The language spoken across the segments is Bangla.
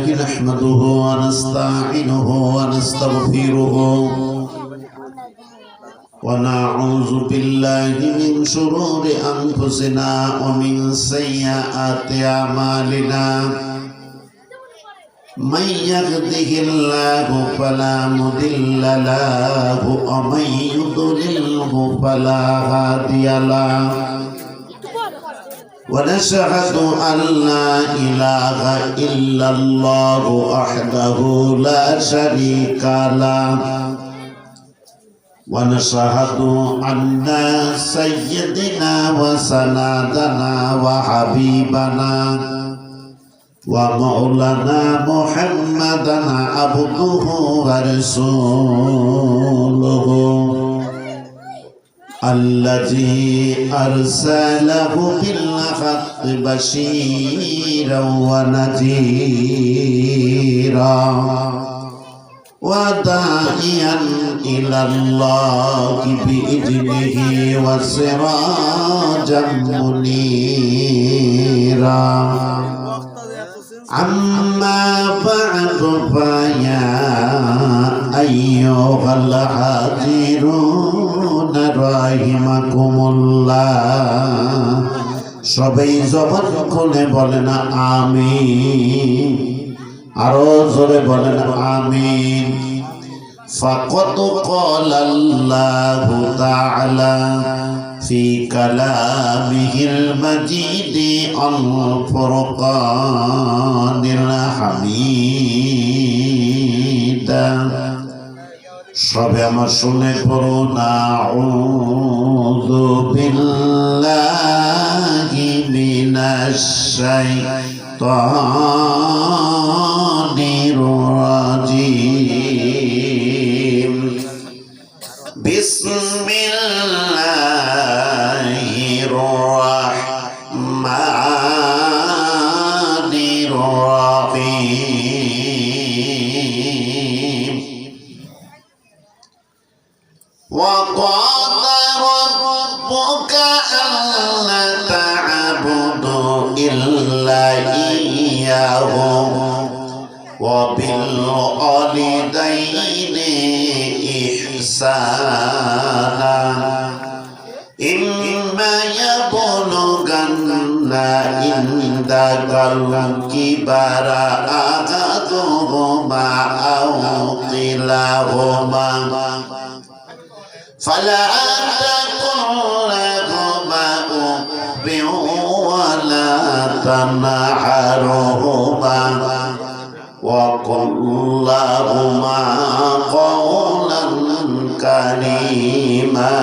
نحمده ونستعينه ونستغفره ونعوذ بالله من شرور أنفسنا ومن سيئات أعمالنا من يهده الله فلا مضل له ومن يضلله فلا هادي له ونشهد أن لا إله إلا الله وحده لا شريك له ونشهد أن سيدنا وسندنا وحبيبنا ومولانا محمدا عبده ورسوله الذي أرسله بالحق بشيرا ونذيرا وداعيا إلى الله بإذنه وسراجا منيرا أما بعد فيا أيها الحاضرون رحمكم الله সবাই জবান খুলে বলেন আমিন আরো জোরে বলেন আমিন فقد قال الله تعالى في كلامه المجيد الفرقان الحميد সবে আমার শুনে পড়ুন আউযু বিল্লাহি মিনাশ শাইতানির রাজিম বিসমিল্লাহির রাহমানির রাহিম وقضى ربك ألا تعبدوا إلا إياه وبالوالدين إحسانا إما يبلغن عندك الكبر أحدهما أو كلاهما فلا تقل لهما أف ولا تنهرهما وقل لهما قولا كريما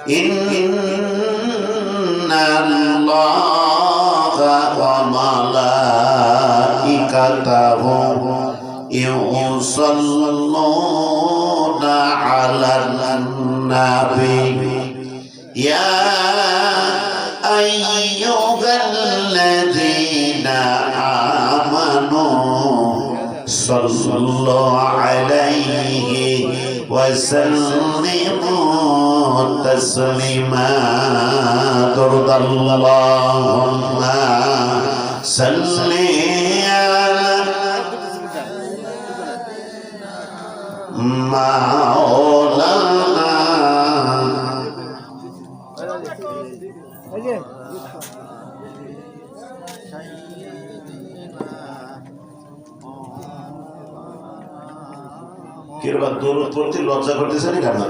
إن الله وملائكته يصلون على النبي يا أيها الذين آمنوا صلوا عليه وسلموا تسليما ترضى اللهم صل على مولانا কিরবা দরুদ পড়তে লজ্জা করতেছে না কারণ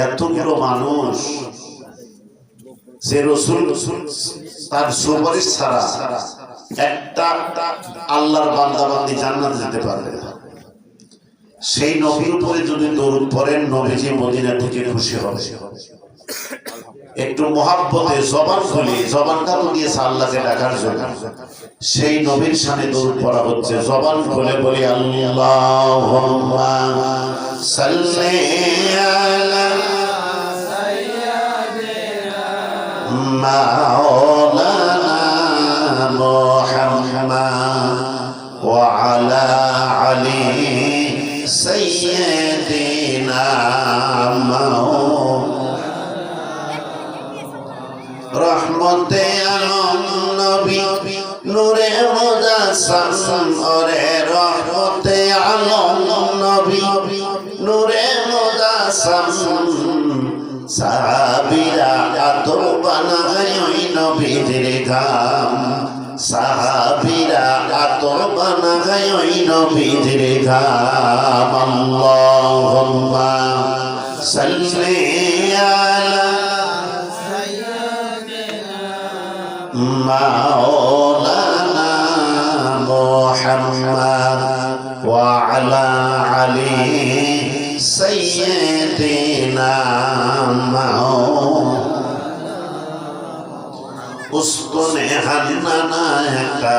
এতগুলো মানুষ যে রাসূল তার সুপারিশ ছাড়া একটা আল্লাহর বান্দা বান্দি জান্নাতে যেতে পারবে না সেই নবীর উপরে যদি দরুদ পড়েন নবীজি মদিনা থেকে খুশি হবে একটু মহব্বতে জবান খুলে জবানটা দিয়েছে আল্লাহকে ডাকার জন্য সেই নবীর শানে দরুদ পড়া হচ্ছে জবান খুলে বলি আল্লাহুম্মা সাল্লি আলা সাইয়্যিদিনা মাওলানা মুহাম্মাদ ওয়া আলা আলি সাইয়্যিদিনা রহমতে আলম নবী মুজাসসাম ওরে রহমতে আলম নবী নূরে মুজাসসাম সাহাবীরা আতর বানায় ওই নবীর ঘাম সাহাবীরা আতর বানায় ওই নবীর ঘাম আল্লাহুম্মা সাল্লি আলা মাওলানা মুহাম্মদ ওয়া আলা আলি সাইয়্যিদিনা উস্তুনে হান্নানা একটা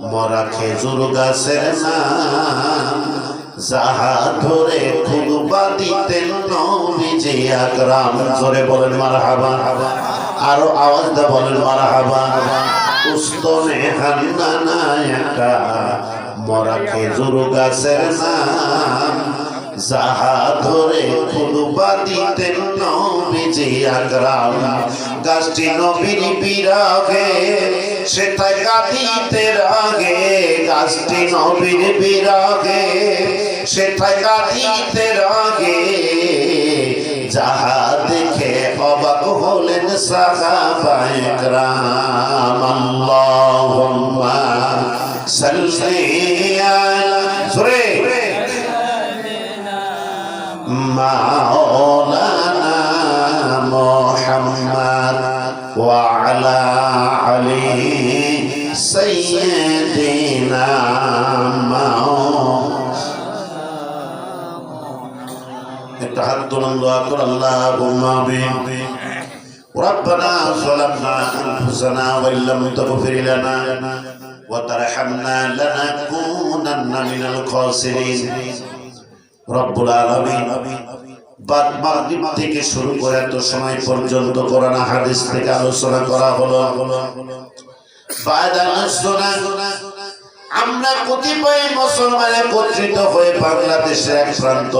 মরা খেজুর গাছের নাম যাহা ধরে খুতবা দিতেন নবীজি আকরাম জোরে বলেন মারহাবা আরো আওয়াজ দিয়ে বলেন মারহাবা উস্তুনে হান্নানা একটা মরা খেজুর গাছের নাম যাহা ধরে খুতবা দিতেন নবীজি আকরাম গাছটি নবীর বিরাগে সেটাই কাঁদিতে রাগে গাছটি নবীর বিরাগে সেটাই কাঁদিতে রাগে যাহা দেখে অবাক হলেন সাহাবায়ে কেরাম আল্লাহুম্মা সাল্লি আলা সুরে মাওলানা মুহাম্মদ ওয়া আলা আলি সাইয়্যিদিনা একটা হাত তুলুন দোয়া করে আল্লাহুম্মা আমিন ربنا ظلمنا أنفسنا وإن لم تغفر لنا وترحمنا لنكونن من الخاسرين রব্বুল আলামিন বাদ মাগরিব থেকে শুরু করে এত সময় পর্যন্ত কোরআন হাদিস থেকে আলোচনা করা হলো বাদাল সুনান আমরা কতিপয় মুসলমান একত্রিত হয়ে বাংলাদেশের এক প্রান্ত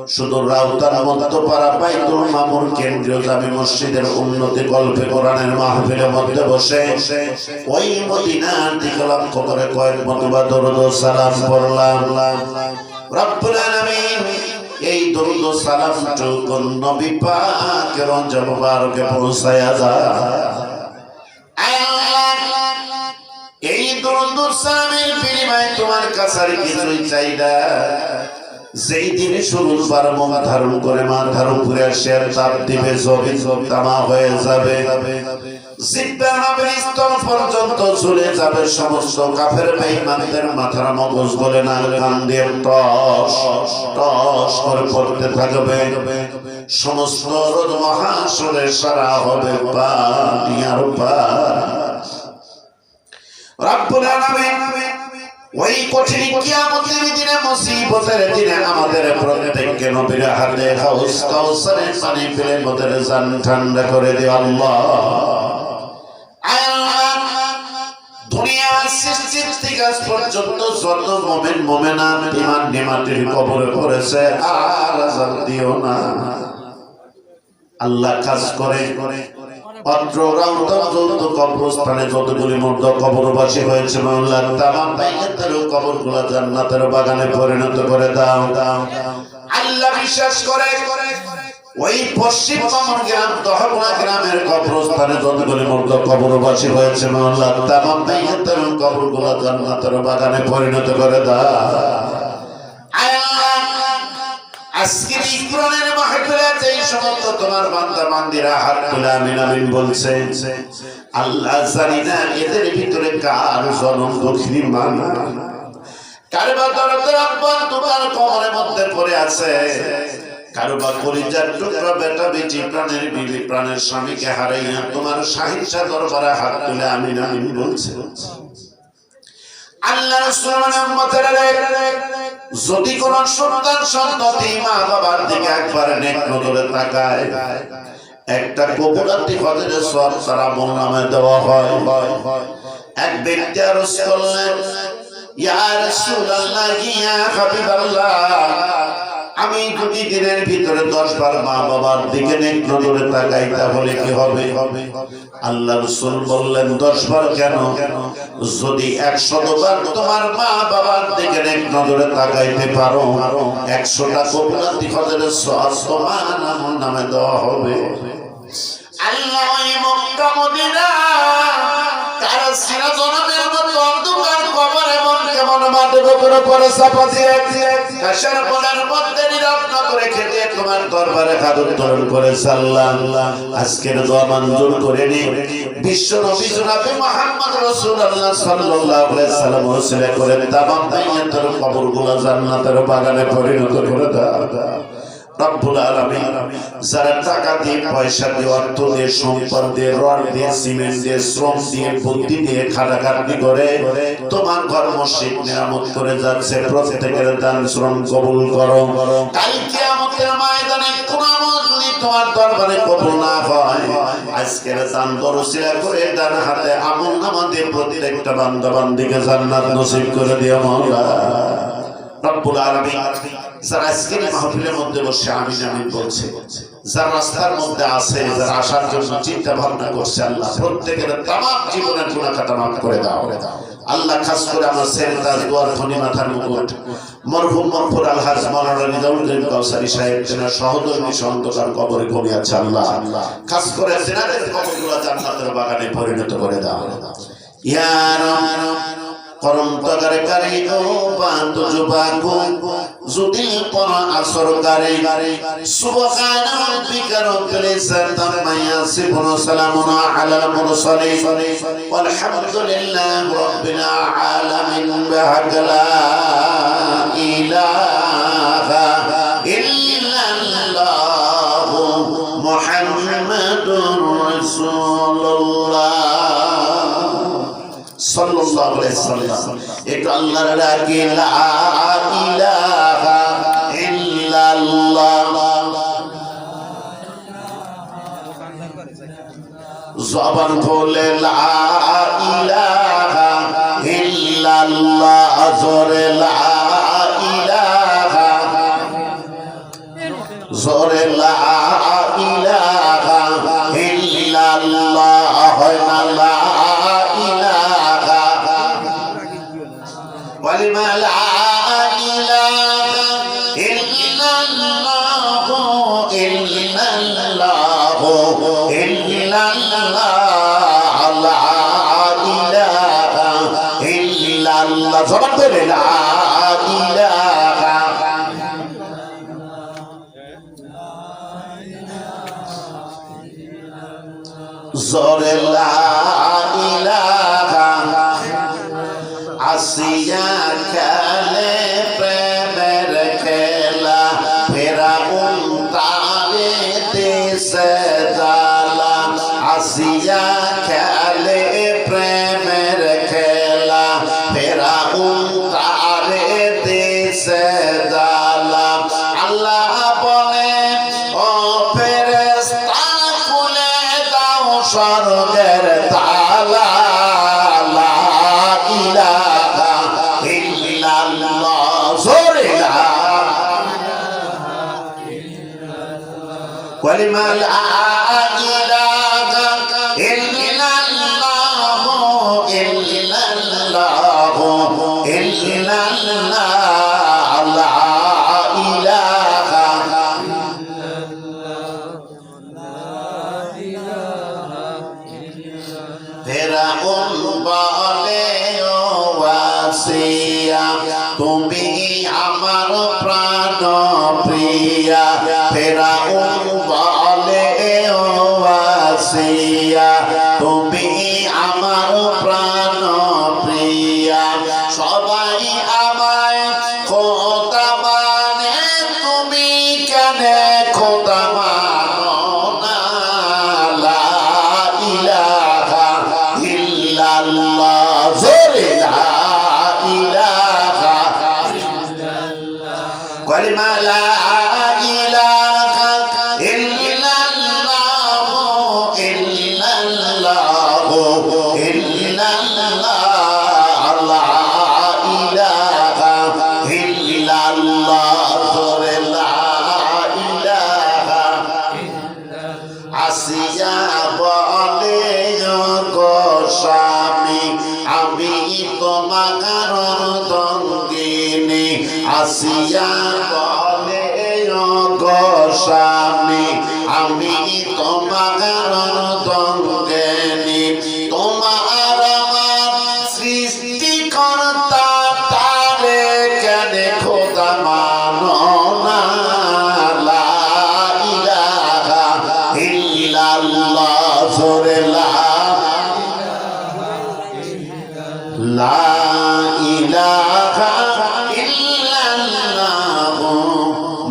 শুধু রাউতার মধ্যপাড়া বাইতুল মামুর কেন্দ্রীয় জামি মসজিদের উন্নতি কল্পে কোরআনের মাহফিলের মধ্যে বসে ওই মদিনার দিকে লক্ষ্য করে কয়েক মতবা দরুদ ও সালাম পড়লাম রব্বুল আলামিন এই দরুদ ও সালামটুকু নবী পাকের রওজা মুবারকে পৌঁছায়া যায় এই দরুদ ও সালামের বিনিময়ে তোমার কাছে কিছুই চাই না যেই দিনে শুরুর বার মুখ ধারণ করে মাথার উপরে শের তাপ দিবে জমিন তামা হয়ে যাবে জিব্বা নবীর স্তন পর্যন্ত চলে যাবে সমস্ত কাফের বেঈমানদের মাথার মগজ বলে না কান দিয়ে টস টস করে পড়তে থাকবে সমস্ত রোদ মহাশরে সারা হবে পানি আর পানি রব্বুল আলামিন ওই কঠিন কিয়ামতের দিনে মুসিবতের দিনে আমাদের প্রত্যেককে নবীর হাতে হাউস কাউসারের পানি পেলে মোদের জান ঠান্ডা করে দিও আল্লাহ দুনিয়ার সৃষ্টির থেকে আজ পর্যন্ত যত মুমিন মুমিনাত ঈমান নিমাতির কবরে পড়েছে আর আযাব দিও না আল্লাহ কাজ করে অত্র রাউতার যত কবরস্থানে যতগুলি মুর্দা কবরবাসী হয়েছে আল্লাহ তামাম বাইতের কবরগুলো জান্নাতের বাগানে পরিণত করে দাও আল্লাহ বিশ্বাস করে ওই পশ্চিম মামুর গ্রাম দহবনা গ্রামের কবরস্থানে যতগুলি মুর্দা কবরবাসী হয়েছে আল্লাহ তামাম বাইতের কবরগুলো জান্নাতের বাগানে পরিণত করে দাও আজকের এই কোরআনের মাহফিলে যেই সমস্ত তোমার বান্দা বান্দীরা হাত তুলে আমিন আমিন বলছে আল্লাহ জানি না এদের ভিতরে কার জনম দক্ষিণী মান কারো বা দরদের আব্বা তোমার কবরের মধ্যে পড়ে আছে কারো বা কলিজার টুকরা বেটা বেটি প্রাণের বিবি প্রাণের স্বামীকে হারাইয়া তোমার সাহিত্য দরবারে হাত তুলে আমিন আমিন বলছে আল্লাহ রাসূলের উম্মতেরা যদি কোন সন্তান সন্ততি মা বাবার দিকে একবার নেক নজরে তাকায় একটা কবুলাতি হজের সওয়াব সারা আমলনামায় দেওয়া হয় এক ব্যক্তি আরজ করলেন ইয়া রাসূলুল্লাহ ইয়া হাবিবাল্লাহ আমি যদি দিনের ভিতরে 10 বার মা বাবার দিকে এক নজরে তাকাই তাহলে কি হবে? আল্লাহ রাসূল বললেন 10 বার কেন, যদি 100 বার তোমার মা বাবার দিকে এক নজরে তাকাইতে পারো 100টা কবুলাতি হজের সওয়াব তোমার নামে দেওয়া হবে। আল্লাহ ওই মক্কা মদিনা তার সিনা জনমের মতো অন্ধকার কবর এবং কেমন মাটির উপরে পড়ে চাপা দিয়ে কাশের বনের মধ্যে নীরব করে খেতে তোমার দরবারে হাত উত্তোলন করেছে আল্লাহ। আজকের দোয়া মঞ্জুর করে নি বিশ্ব নবী জনাবে মুহাম্মদ রাসূলুল্লাহ সাল্লাল্লাহু আলাইহি সাল্লাম ওসিলা করে তামাম দাইয়াতের কবরগুলো জান্নাতের বাগানে পরিণত করে দাও রব্বুল আলামিন। যারা টাকা দিয়ে, পয়সা দিয়ে, অর্থ দিয়ে, সম্পদ দিয়ে, রড দিয়ে, সিমেন্ট দিয়ে, শ্রম দিয়ে, বুদ্ধি দিয়ে খাটাখাটনি করে তোমার ঘর মসজিদ মেরামত করে যাচ্ছে, প্রত্যেকের দান শ্রম কবুল করো। কাল কিয়ামতের ময়দানে কোন আমল যদি তোমার দরবারে কবুল না হয়, আজকের দান দরসিলা করে ডান হাতে আমল নামা দিয়ে প্রত্যেকটা বান্দা বান্দিকে জান্নাত নসিব করে দিও মাওলা রব্বুল আলামিন। যারা আজকের মাহফিলের মধ্যে বসে আমিন আমিন বলছে, যারা রাস্তার মধ্যে আছে, যারা আসার জন্য চিন্তা ভাবনা করছে, আল্লাহ প্রত্যেকের তামাম জীবনের গুনাহ খাতা মাফ করে দাও আল্লাহ। খাস করে আমার সেন্টার দোয়ার খনি মাথার মুকুট মরহুম মরফুর আলহাজ মাওলানা রিজাউল কাউসারী সাহেব তেনার সহধর্মী সন্ততার কবরে ঘুমিয়ে আছে আল্লাহ। খাস করে তেনাদের কবরগুলো জান্নাতের বাগানে পরিণত করে দাও ইয়া রাব। করম তগার কারি ও বাত জুবাকু যদি পর আসর গারে সুবহানা রাব্বিকা রাব্বিল ইজ্জাতি আম্মা ইয়াসিফুন সালামুন আলাল মুরসালিন ওয়ালহামদুলিল্লাহি রাব্বিল আলামিন বিহাজ্লা ইলাহা ইল্লাল্লাহু মুহাম্মাদুর রাসূলুল্লাহ সাল্লাল্লাহু আলাইহি সাল্লাম। এক আল্লাহর ডাকে লা ইলাহা ইল্লাল্লাহ, জবান খুলে লা ইলাহা ইল্লাল্লাহ, জোরে লা ইলাহা, জোরে লা ইলাহা ইল্লাল্লাহ, হয় না লা ولما لا إله إلا الله إلا الله إلا الله لا إله إلا الله زبط لا إله زور لا إله আসিয়া খেলে প্রেমের খেলা ফেরাউন তারে দেশে জ্বালা। আসিয়া খেলে প্রেমের খেলা ফেরাউন তারে দেশে জ্বালা। আল্লাহ বলে ও ফেরেশতা খুলে দাও স্বর্গের তালা। ولما لا إله إلا الله إلا الله إلا الله لا إله ফেরাউন বলে ও ওয়াসিয়া তুমি আমার প্রাণ প্রিয়া। ফেরাউন বলে ও ওয়াসিয়া তুমি আমার প্রাণ প্রিয়া। সবাই আমায় খোদা মানে তুমি কেন খোদা মানো না? লা ইলাহা ইল্লাল্লাহ, জোরে লা ইলাহা ইল্লাল্লাহ, কলিমা লা ইলাহা ইল্লাল্লাহ ইল্লাল্লাহ ইল্লাল্লাহ স্বামী আমি তোমার রঙ্গিনী আসিয়া বলে ও গো স্বামী আমি তোমার রঙ্গিনী তোমার আমার সৃষ্টিকর্তা তারে কেন খোদা মানো না লা ইলাহা ইল্লাল্লাহ জোরে লা ইলাহা ইল্লাল্লাহ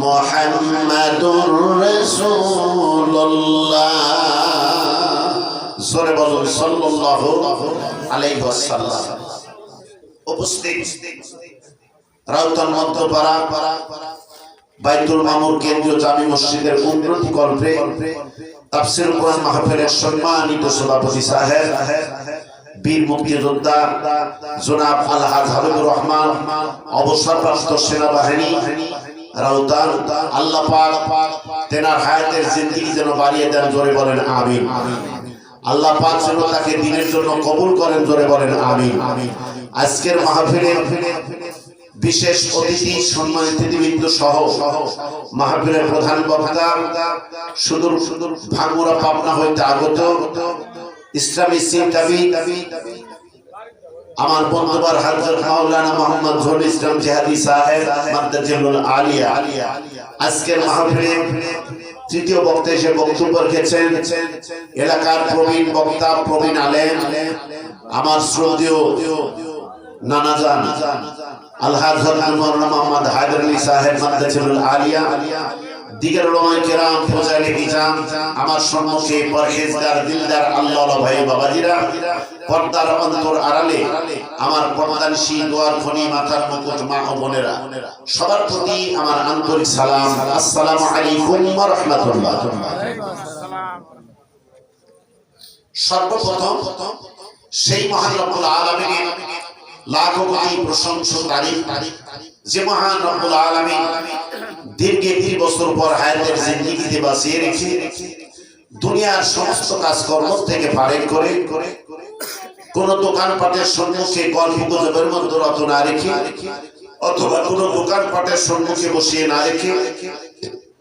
মুহাম্মাদুর রাসূলুল্লাহ জোরে বলুন সাল্লাল্লাহু আলাইহি ওয়াসাল্লাম। উপস্থিত রাউতান মধ্যপাড়া বাইতুল মামুর কেন্দ্রীয় জামি মসজিদের উন্নতি কল্পে তাফসীর কোরআন মাহফিলের সম্মানিত সভাপতি সাহেব বীর মুক্তিযোদ্ধা জনাব আলহাজ হাবিবুর রহমান অবসরপ্রাপ্ত সেনাবাহিনী রাউতান আল্লাহ পাক তেনার হায়াতের জিন্দেগি যেন বাড়িয়ে দেন জোরে বলেন আমিন। আল্লাহ পাক যেন তাকে দ্বীনের জন্য কবুল করেন জোরে বলেন আমিন। আজকের মাহফিলের বিশেষ অতিথি সম্মানিত অতিথিবৃন্দ সহ মাহফিলের প্রধান বক্তা সুদূর ভাঙ্গুড়া পাবনা হইতে আগত ইসলামী চিন্তাবিদ আমার বন্ধুবার হযরত মাওলানা মোহাম্মদ জহুরুল ইসলাম জিহাদি সাহেব মাদ্দাজিলুল আলিয়া আজকের মাহফিলে তৃতীয় বক্তা এসে বক্তব্য রেখেছেন এলাকার প্রবীণ বক্তা প্রবীণ আলেম আমার শ্রদ্ধেয় নানাজান আলহাজ হযরত মাওলানা মোহাম্মদ হায়দার আলী সাহেব মাদ্দাজিলুল আলিয়া দিগের উলামায়ে কেরাম ফজাইলে ইজাম আমার সম্মুখে পরহেজগার দিলদার আল্লাহওয়ালা ভাই বাবাজিরা পর্দার অন্তর আড়ালে আমার পর্দানশী দোয়ার খনি মাথার মুকুট মা ও বোনেরা সবার প্রতি আমার আন্তরিক সালাম আসসালামু আলাইকুম ওয়া রাহমাতুল্লাহ। সর্বপ্রথম সেই মহান রব্বুল আলামিনের লাখো কোটি প্রশংসা তারিফ যে মহান রব্বুল আলামিন দীর্ঘ 20 বছর পর হায়াতের জিন্দেগিতে বাঁচিয়ে রেখে দুনিয়ার সমস্ত কাজকর্ম থেকে ফারেক করে কোন দোকানপাটের সম্মুখে গল্প গুজবের মধ্যে রত না রেখে অথবা কোন দোকানপাটের সম্মুখে বসিয়ে না রেখে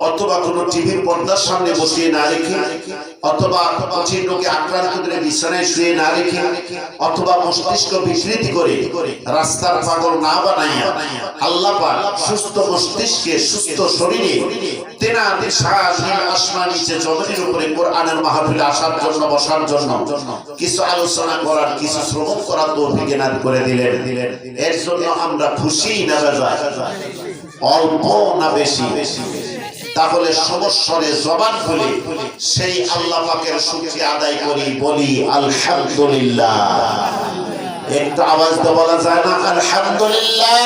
অথবা কোন টিভির পর্দার সামনে বসিয়ে না রেখে অথবা কঠিন রোগে আক্রান্ত করে বিছানায় শুয়ে না রেখে অথবা মস্তিষ্ক বিকৃতি করে রাস্তার পাগল না বানাইয়া আল্লাহ পাক সুস্থ মস্তিষ্কে সুস্থ শরীরে তেনার সাত আসমান নিচে জমিনের উপরে কোরআনের মাহফিলে আসার জন্য বসার জন্য কিছু আলোচনা করার কিছু শ্রবণ করার তৌফিক এনায়েত করে দিলেন। এর জন্য আমরা খুশি না বেজার, অল্প না বেশি? তাহলে সমস্বরে জবান খুলে সেই আল্লাহ পাকের শুকরিয়া আদায় করি, বলি আলহামদুলিল্লাহ। একটু আওয়াজ দিয়ে বলা যায় না আলহামদুলিল্লাহ?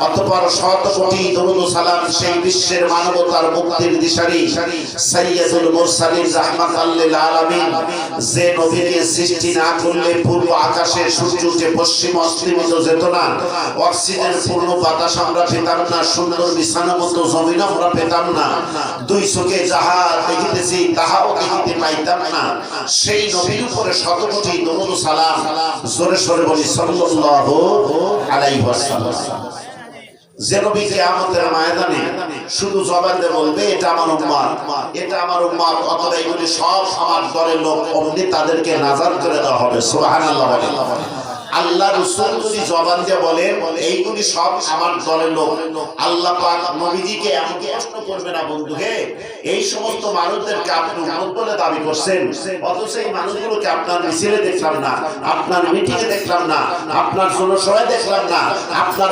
অতঃপর শত কোটি দরুদ ও সালাম সেই বিশ্বের মানবতার মুক্তির দিশারি সাইয়্যিদুল মুরসালিন রাহমাতাল লিল আলামিন, যে নবীকে সৃষ্টি না করলে পূর্ব আকাশে সূর্য যে পশ্চিম অস্তমিত যেত না, অক্সিজেন পূর্ণ বাতাস আমরা পেতাম না, সুন্দর বিছানা মতো জমিন আমরা পেতাম না, দুই চোখে যাহা দেখিতেছি তাহাও দেখিতে পাইতাম না, সেই নবীর উপরে শত কোটি দরুদ ও সালাম জোরে সোরে বলি সাল্লাল্লাহু আলাইহি ওয়াসাল্লাম। যে নবী কিয়ামতের ময়দানে শুধু জবান দিয়ে বলবে এটা আমার উম্মত, এটা আমার উম্মত, অথবা এগুলি সব আমার দলের লোক, অমনি তাদেরকে নাজাত করে দেওয়া হবে। সুবহানাল্লাহ। আল্লাহ রাসূল যদি জবান দিয়ে বলেন এইগুলি সব আমার দলের লোক, আল্লাহ পাক নবীজিকে এমন প্রশ্ন করবে না, বন্ধু হে এই সমস্ত মানুষদেরকে আপনি উম্মত বলে দাবি করছেন, অথচ এই মানুষগুলোকে আপনার মিছিলে দেখলাম না, আপনার মিটিংয়ে দেখলাম না, আপনার জনসভায় দেখলাম না, আপনার